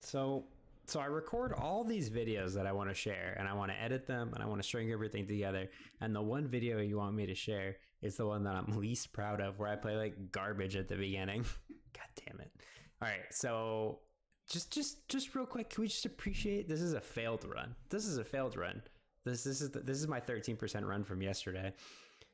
So so I record all these videos that I want to share, and I want to edit them, and I want to string everything together. And the one video you want me to share is the one that I'm least proud of, where I play like garbage at the beginning. God damn it. All right, so just real quick, can we just appreciate this is a failed run. This is a failed run. This is my 13% run from yesterday.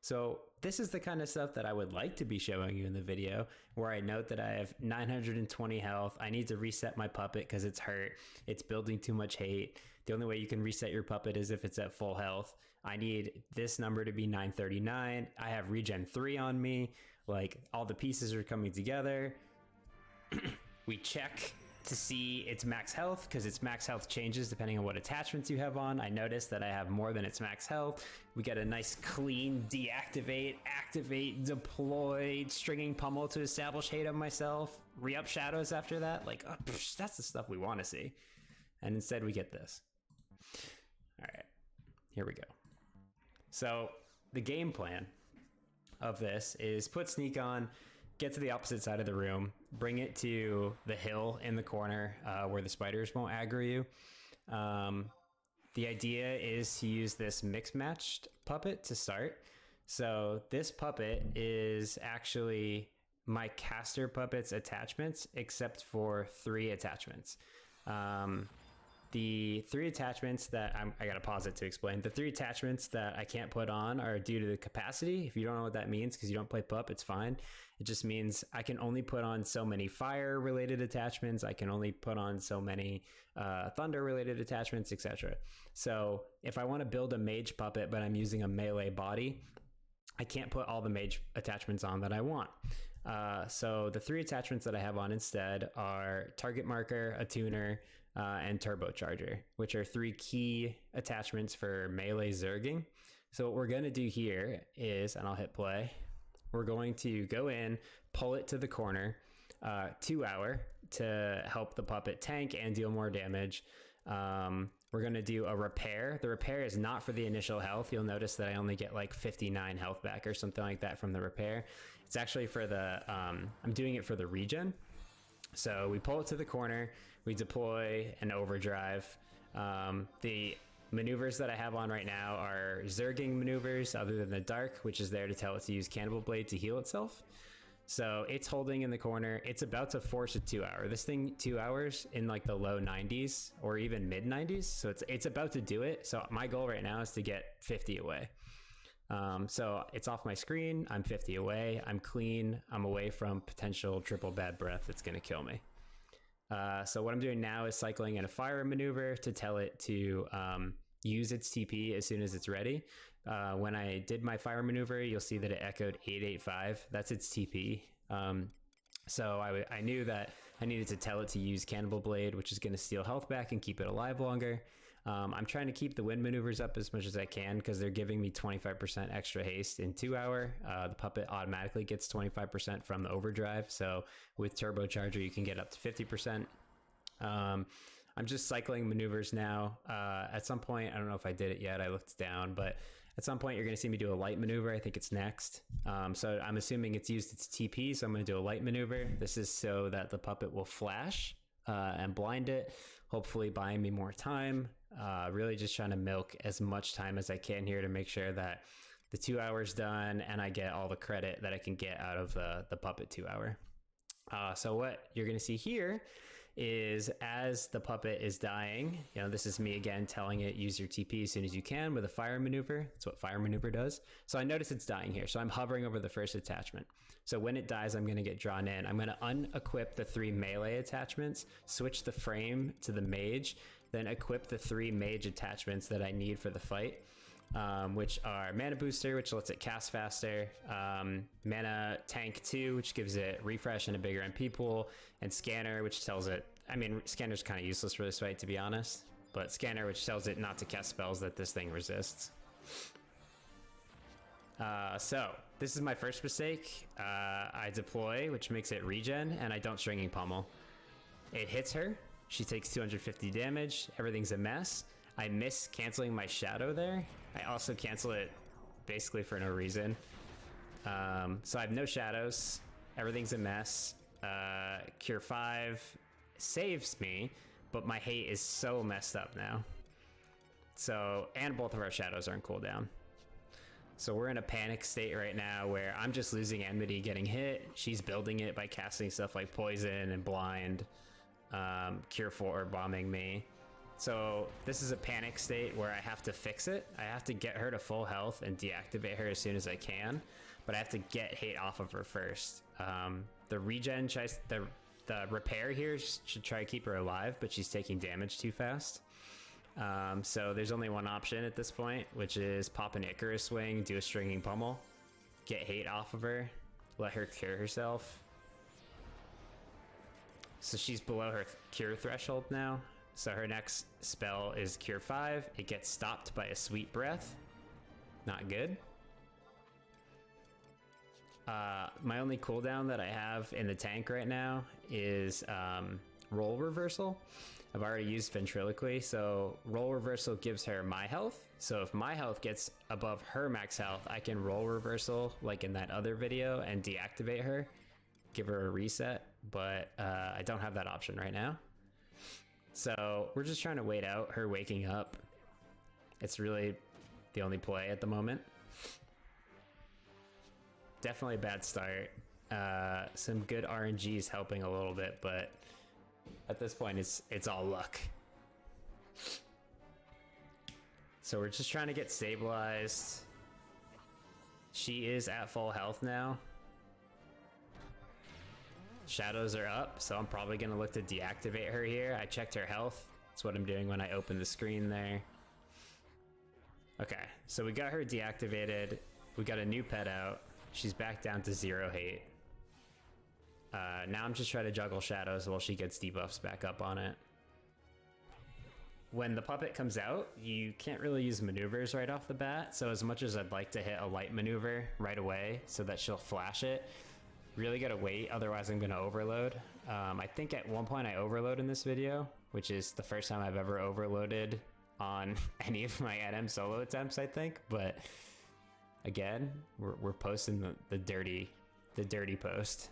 So this is the kind of stuff that I would like to be showing you in the video, where I note that I have 920 health. I need to reset my puppet because it's hurt. It's building too much hate. The only way you can reset your puppet is if it's at full health. I need this number to be 939. I have regen 3 on me. Like, all the pieces are coming together. We check to see its max health, because its max health changes depending on what attachments you have on. I noticed that I have more than its max health. We get a nice clean deactivate, activate, deploy, stringing pummel to establish hate on myself, re-up shadows after that. Like, that's the stuff we want to see. And instead we get this. All right, here we go. So the game plan of this is put sneak on, get to the opposite side of the room, bring it to the hill in the corner where the spiders won't aggro you. The idea is to use this mix matched puppet to start. So this puppet is actually my caster puppet's attachments, except for 3 attachments. The 3 attachments that I gotta pause it to explain. The 3 attachments that I can't put on are due to the capacity. If you don't know what that means, because you don't play PUP, it's fine. It just means I can only put on so many fire related attachments. I can only put on so many thunder related attachments, etc. So if I want to build a mage puppet, but I'm using a melee body, I can't put all the mage attachments on that I want. So the 3 attachments that I have on instead are target marker, a tuner, and turbocharger, which are 3 key attachments for melee zerging. So what we're going to do here is, and I'll hit play, we're going to go in, pull it to the corner, 2 hour to help the puppet tank and deal more damage. We're going to do a repair. The repair is not for the initial health. You'll notice that I only get like 59 health back or something like that from the repair. It's actually for the, I'm doing it for the regen. So we pull it to the corner, we deploy an overdrive. The maneuvers that I have on right now are zerging maneuvers, other than the dark, which is there to tell it to use Cannibal Blade to heal itself. So it's holding in the corner. It's about to force a 2 hour. This thing, 2 hours in like the low 90s or even mid 90s. So it's about to do it. So my goal right now is to get 50 away. So it's off my screen. I'm 50 away. I'm clean. I'm away from potential triple bad breath that's going to kill me. So what I'm doing now is cycling in a fire maneuver to tell it to use its TP as soon as it's ready. When I did my fire maneuver, you'll see that it echoed 885. That's its TP. So I knew that I needed to tell it to use Cannibal Blade, which is going to steal health back and keep it alive longer. I'm trying to keep the wind maneuvers up as much as I can, because they're giving me 25% extra haste in 2 hour. The puppet automatically gets 25% from the overdrive. So with turbocharger, you can get up to 50%. I'm just cycling maneuvers now. At some point, I don't know if I did it yet. I looked down, but at some point you're going to see me do a light maneuver. I think it's next. So I'm assuming it's used its TP. So I'm going to do a light maneuver. This is so that the puppet will flash and blind it, hopefully buying me more time. Really just trying to milk as much time as I can here to make sure that the 2 hours done and I get all the credit that I can get out of the puppet 2 hour. So what you're going to see here is as the puppet is dying, you know, this is me again telling it use your TP as soon as you can with a fire maneuver. That's what fire maneuver does. So I notice it's dying here. So I'm hovering over the first attachment. So when it dies, I'm going to get drawn in. I'm going to unequip the 3 melee attachments, switch the frame to the mage, then equip the 3 mage attachments that I need for the fight. Which are Mana Booster, which lets it cast faster, Mana Tank 2, which gives it refresh and a bigger MP pool, and Scanner, which tells it, I mean, Scanner's kind of useless for this fight, to be honest, but Scanner, which tells it not to cast spells that this thing resists. So this is my first mistake. I deploy, which makes it regen, and I don't stringing pummel. It hits her. She takes 250 damage. Everything's a mess. I miss canceling my shadow there. I also cancel it basically for no reason. So I have no shadows. Everything's a mess. Cure 5 saves me, but my hate is so messed up now. So, and both of our shadows are in cooldown. So we're in a panic state right now where I'm just losing enmity getting hit. She's building it by casting stuff like poison and blind, cure 4 bombing me. So this is a panic state where I have to fix it. I have to get her to full health and deactivate her as soon as I can, but I have to get hate off of her first. The regen tries, the repair here should try to keep her alive, but she's taking damage too fast. So there's only one option at this point, which is pop an Icarus swing, do a stringing pummel, get hate off of her, let her cure herself. So she's below her cure threshold now. So her next spell is cure 5. It gets stopped by a sweet breath. Not good. My only cooldown that I have in the tank right now is roll reversal. I've already used ventriloquy, so roll reversal gives her my health. So if my health gets above her max health, I can roll reversal like in that other video and deactivate her, give her a reset, but I don't have that option right now. So we're just trying to wait out her waking up. It's really the only play at the moment. Definitely a bad start. Some good RNGs helping a little bit, but at this point it's all luck. So we're just trying to get stabilized. She is at full health now. Shadows are up, so I'm probably gonna look to deactivate her here. I checked her health. That's what I'm doing when I open the screen there. Okay, so we got her deactivated. We got a new pet out. She's back down to 0 hate. Now I'm just trying to juggle shadows while she gets debuffs back up on it. When the puppet comes out, you can't really use maneuvers right off the bat, so as much as I'd like to hit a light maneuver right away so that she'll flash it, really gotta wait, otherwise I'm gonna overload. I think at one point I overload in this video, which is the first time I've ever overloaded on any of my NM solo attempts, I think, but again, we're posting the dirty post.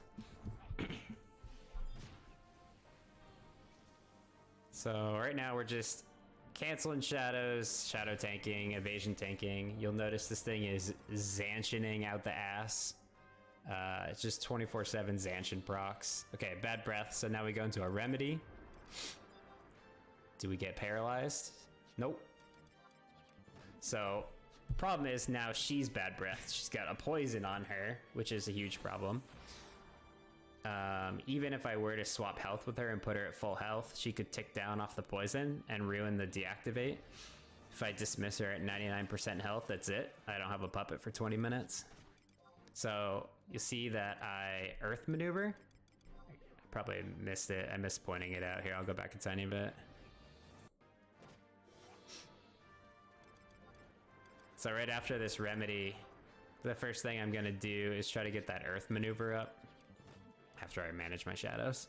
So right now we're just canceling shadows, shadow tanking, evasion tanking. You'll notice this thing is Zanshining out the ass. It's just 24/7 Zanshin procs. Okay, bad breath. So now we go into a remedy. Do we get paralyzed? Nope. So problem is now she's bad breath. She's got a poison on her, which is a huge problem. Even if I were to swap health with her and put her at full health, she could tick down off the poison and ruin the deactivate. If I dismiss her at 99% health, that's it. I don't have a puppet for 20 minutes. So you see that I earth maneuver. I probably missed it. I missed pointing it out here. I'll go back a tiny bit. So right after this remedy, the first thing I'm gonna do is try to get that earth maneuver up after I manage my shadows.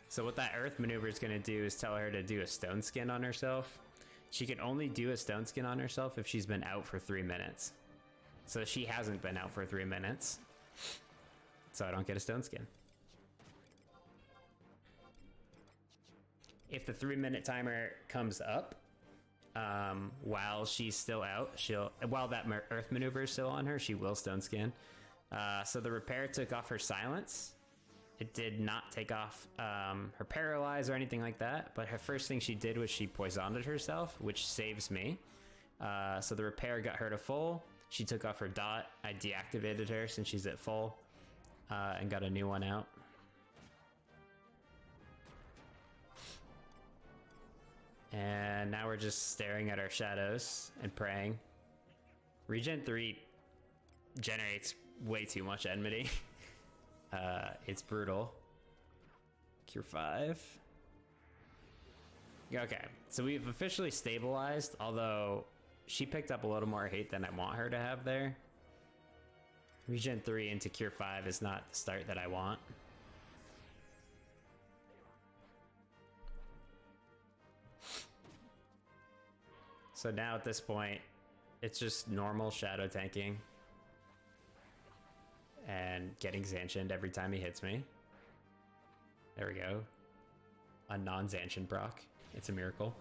So what that earth maneuver is gonna do is tell her to do a stone skin on herself. She can only do a stone skin on herself if she's been out for 3 minutes. So she hasn't been out for 3 minutes, so I don't get a stone skin. If the 3-minute timer comes up, while she's still out, while that earth maneuver is still on her, she will stone skin. So the repair took off her silence. It did not take off her paralyze or anything like that, but her first thing she did was she poisoned herself, which saves me. So the repair got her to full. She took off her dot. I deactivated her since she's at full, and got a new one out. And now we're just staring at our shadows and praying. Regen 3 generates way too much enmity. It's brutal. Cure 5. Okay, so we've officially stabilized, although she picked up a little more hate than I want her to have there. Regen 3 into Cure 5 is not the start that I want. So now at this point, it's just normal shadow tanking and getting Zanshined every time he hits me. There we go. A non-Zancian proc. It's a miracle.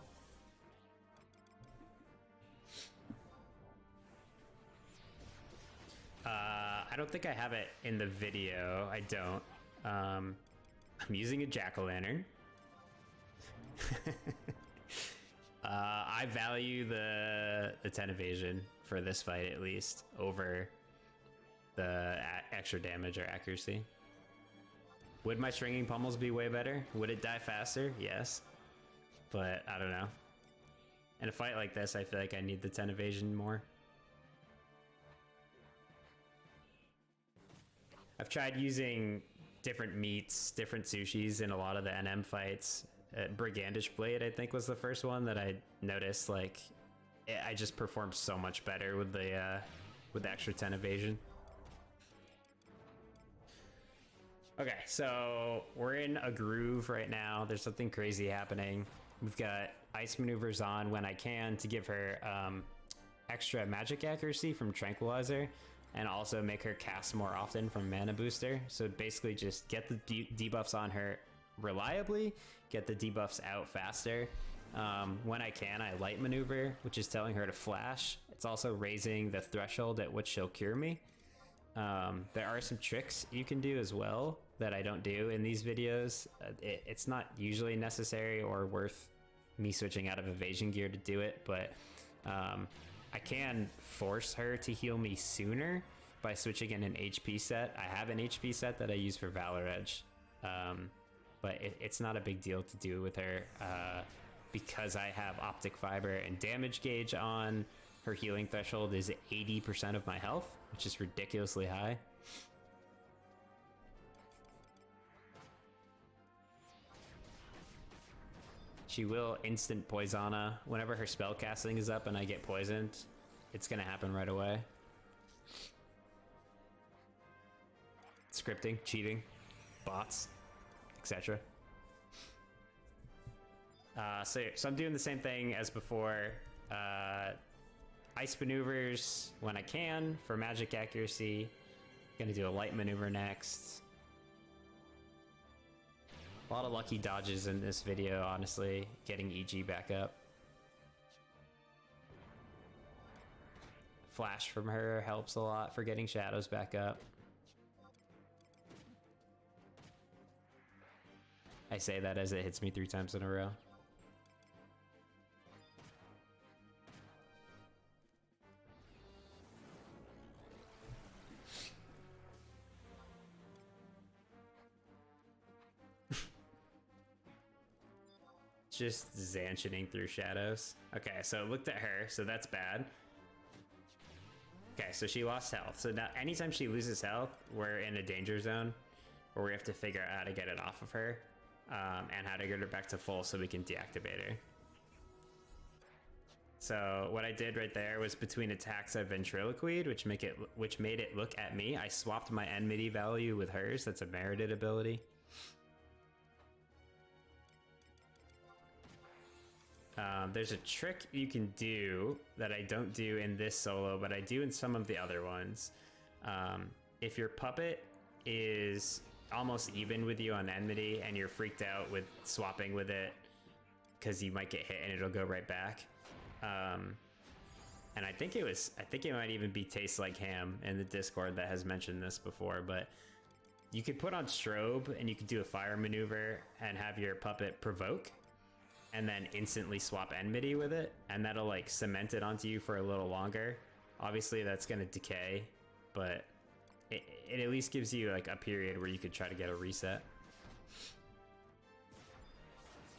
I don't think I have it in the video. I don't. I'm using a jack-o'-lantern. I value the 10 evasion for this fight at least over the extra damage or accuracy. Would my stringing pummels be way better? Would it die faster? Yes. But I don't know. In a fight like this, I feel like I need the 10 evasion more. I've tried using different meats, different sushis in a lot of the NM fights. Brigandish Blade, I think, was the first one that I noticed. Like, I just performed so much better with the extra 10 evasion. Okay, so we're in a groove right now. There's something crazy happening. We've got ice maneuvers on when I can to give her extra magic accuracy from Tranquilizer, and also make her cast more often from Mana Booster. So basically just get the debuffs on her reliably, get the debuffs out faster. When I can, I light maneuver, which is telling her to flash. It's also raising the threshold at which she'll cure me. There are some tricks you can do as well that I don't do in these videos. It's not usually necessary or worth me switching out of evasion gear to do it, but I can force her to heal me sooner by switching in an HP set. I have an HP set that I use for Valor Edge, but it's not a big deal to do with her because I have Optic Fiber and Damage Gauge on. Her healing threshold is 80% of my health, which is ridiculously high. She will instant Poisona. Whenever her spell casting is up and I get poisoned, it's gonna happen right away. Scripting, cheating, bots, etc. So I'm doing the same thing as before. Ice maneuvers when I can for magic accuracy. Gonna do a light maneuver next. A lot of lucky dodges in this video, honestly, getting EG back up. Flash from her helps a lot for getting shadows back up. I say that as it hits me 3 times in a row. Just Zancianing through shadows. Okay, so looked at her, so that's bad. Okay, so she lost health. So now anytime she loses health, we're in a danger zone where we have to figure out how to get it off of her and how to get her back to full so we can deactivate her. So what I did right there was between attacks I ventriloquied, which made it look at me. I swapped my enmity value with hers. That's a merited ability. There's a trick you can do that I don't do in this solo, but I do in some of the other ones. If your puppet is almost even with you on enmity and you're freaked out with swapping with it because you might get hit and it'll go right back. And I think it might even be Tastes Like Ham in the Discord that has mentioned this before, but you could put on strobe and you could do a fire maneuver and have your puppet provoke and then instantly swap enmity with it, and that'll like cement it onto you for a little longer. Obviously that's gonna decay, but it at least gives you like a period where you could try to get a reset.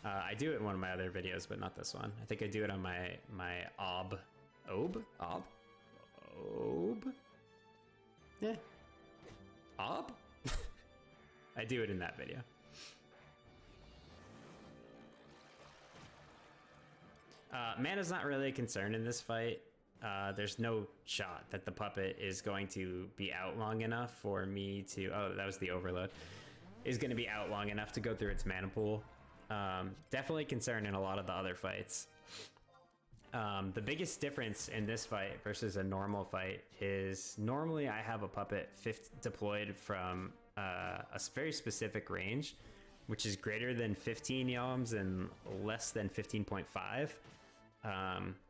I do it in one of my other videos, but not this one. I think I do it on my Ob? Yeah. Ob? I do it in that video. Mana's not really a concern in this fight. There's no shot that the puppet is going to be out long enough for me to... Oh, that was the overload. Is going to be out long enough to go through its mana pool. Definitely concerned in a lot of the other fights. The biggest difference in this fight versus a normal fight is normally I have a puppet deployed from a very specific range which is greater than 15 yalms and less than 15.5.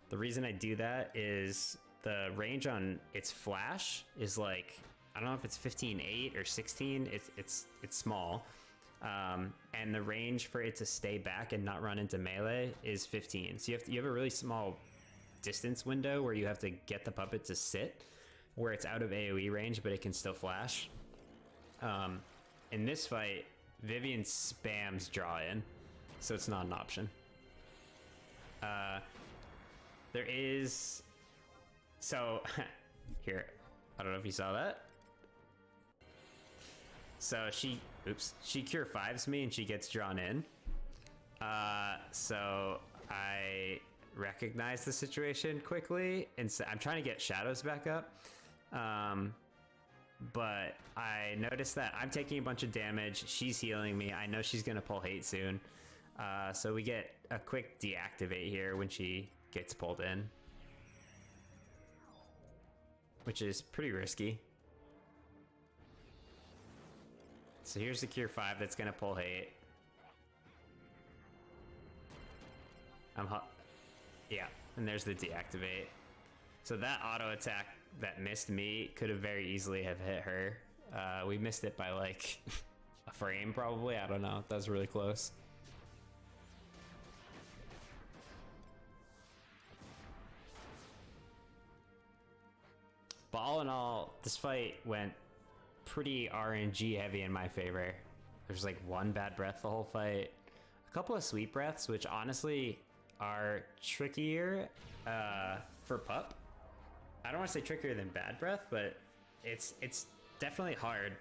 The reason I do that is the range on its flash is like, I don't know if it's 15.8 or 16. It's small. And the range for it to stay back and not run into melee is 15. So you have a really small distance window where you have to get the puppet to sit where it's out of AoE range, but it can still flash. In this fight, Vivian spams draw in, so it's not an option. There is... So, here, I don't know if you saw that. So she cure 5s me and she gets drawn in. So I recognize the situation quickly, and so I'm trying to get shadows back up. But I noticed that I'm taking a bunch of damage. She's healing me. I know she's gonna pull hate soon. So we get a quick deactivate here when she gets pulled in, which is pretty risky. So here's the cure 5 that's gonna pull hate. Yeah, and there's the deactivate. So that auto attack that missed me could have very easily have hit her. We missed it by like a frame probably, I don't know. That was really close. But all in all, this fight went pretty RNG heavy in my favor. There's like one bad breath the whole fight, a couple of sweet breaths, which honestly are trickier for PUP. I don't want to say trickier than bad breath, but it's definitely hard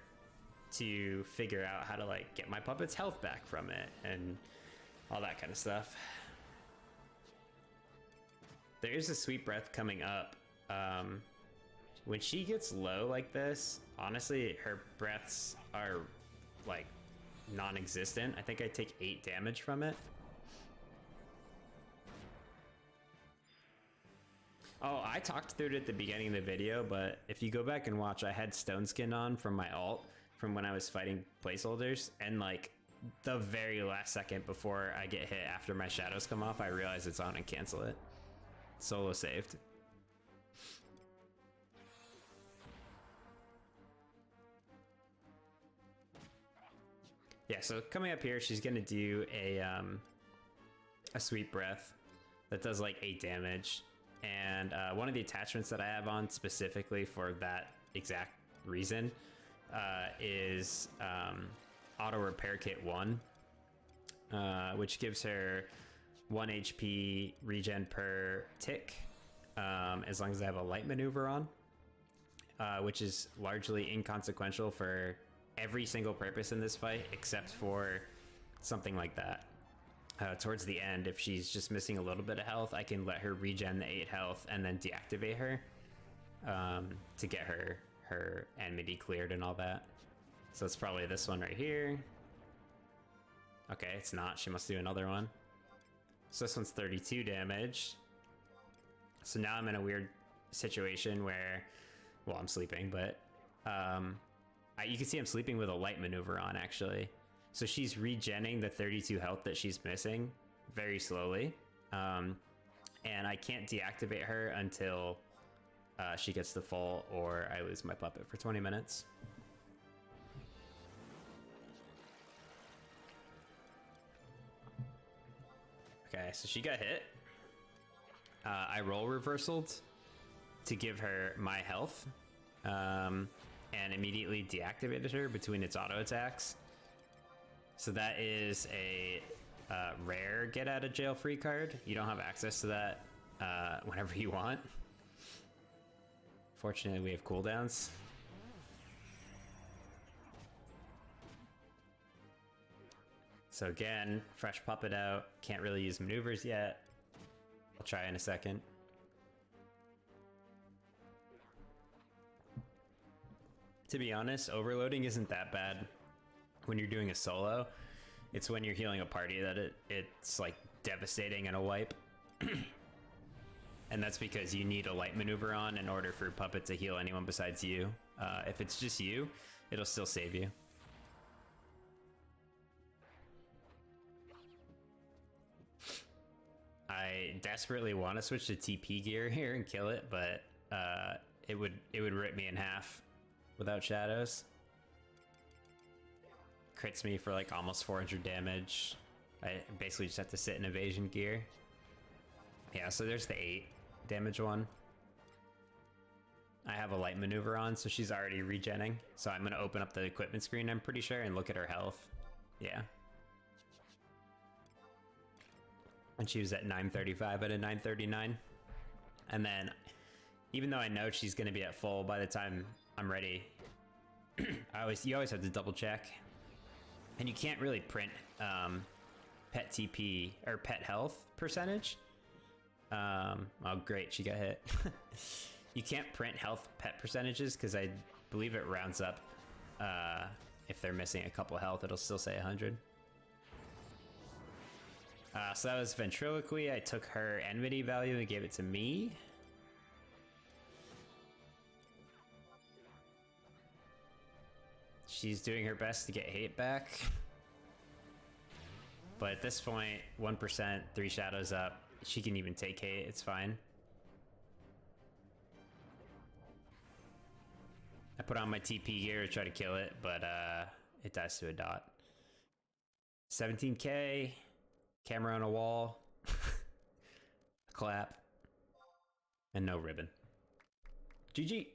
to figure out how to like get my puppet's health back from it and all that kind of stuff. There is a sweet breath coming up. When she gets low like this, honestly, her breaths are like non-existent. I think I take 8 damage from it. Oh, I talked through it at the beginning of the video, but if you go back and watch, I had Stone Skin on from my ult from when I was fighting placeholders, and like the very last second before I get hit after my shadows come off, I realize it's on and cancel it. Solo saved. Yeah, so coming up here, she's gonna do a sweet breath that does like 8 damage. And one of the attachments that I have on specifically for that exact reason is Auto Repair Kit 1, which gives her 1 HP regen per tick, as long as I have a light maneuver on, which is largely inconsequential for every single purpose in this fight, except for something like that. Towards the end, if she's just missing a little bit of health, I can let her regen the 8 health and then deactivate her to get her enmity cleared and all that. So it's probably this one right here. Okay, it's not. She must do another one. So this one's 32 damage. So now I'm in a weird situation where, well, I'm sleeping, but you can see I'm sleeping with a light maneuver on, actually. So she's regenning the 32 health that she's missing very slowly. And I can't deactivate her until she gets the full, or I lose my puppet for 20 minutes. Okay, so she got hit. I roll reversaled to give her my health, and immediately deactivated her between its auto attacks. So that is a rare get out of jail free card. You don't have access to that whenever you want. Fortunately, we have cooldowns. So again, fresh puppet out. Can't really use maneuvers yet. I'll try in a second. To be honest, overloading isn't that bad when you're doing a solo. It's when you're healing a party that it's like devastating in a wipe. And that's because you need a light maneuver on in order for puppet to heal anyone besides you. If it's just you, it'll still save you. desperately want to switch to TP gear here and kill it, but it would rip me in half without shadows. Crits me for like almost 400 damage. I basically just have to sit in evasion gear. Yeah, so there's the 8 damage one. I have a light maneuver on, so she's already regenning. So I'm gonna open up the equipment screen, I'm pretty sure, and look at her health. Yeah. And she was at 935 out of 939. And then, even though I know she's gonna be at full by the time I'm ready, you always have to double check. And you can't really print pet TP or pet health percentage. Oh great, she got hit. You can't print health pet percentages because I believe it rounds up. If they're missing a couple health, it'll still say 100. So that was Ventriloquy. I took her enmity value and gave it to me. She's doing her best to get hate back. But at this point, 1%, 3 shadows up. She can even take hate, it's fine. I put on my TP gear to try to kill it, but it dies to a dot. 17k, camera on a wall, a clap, and no ribbon. GG.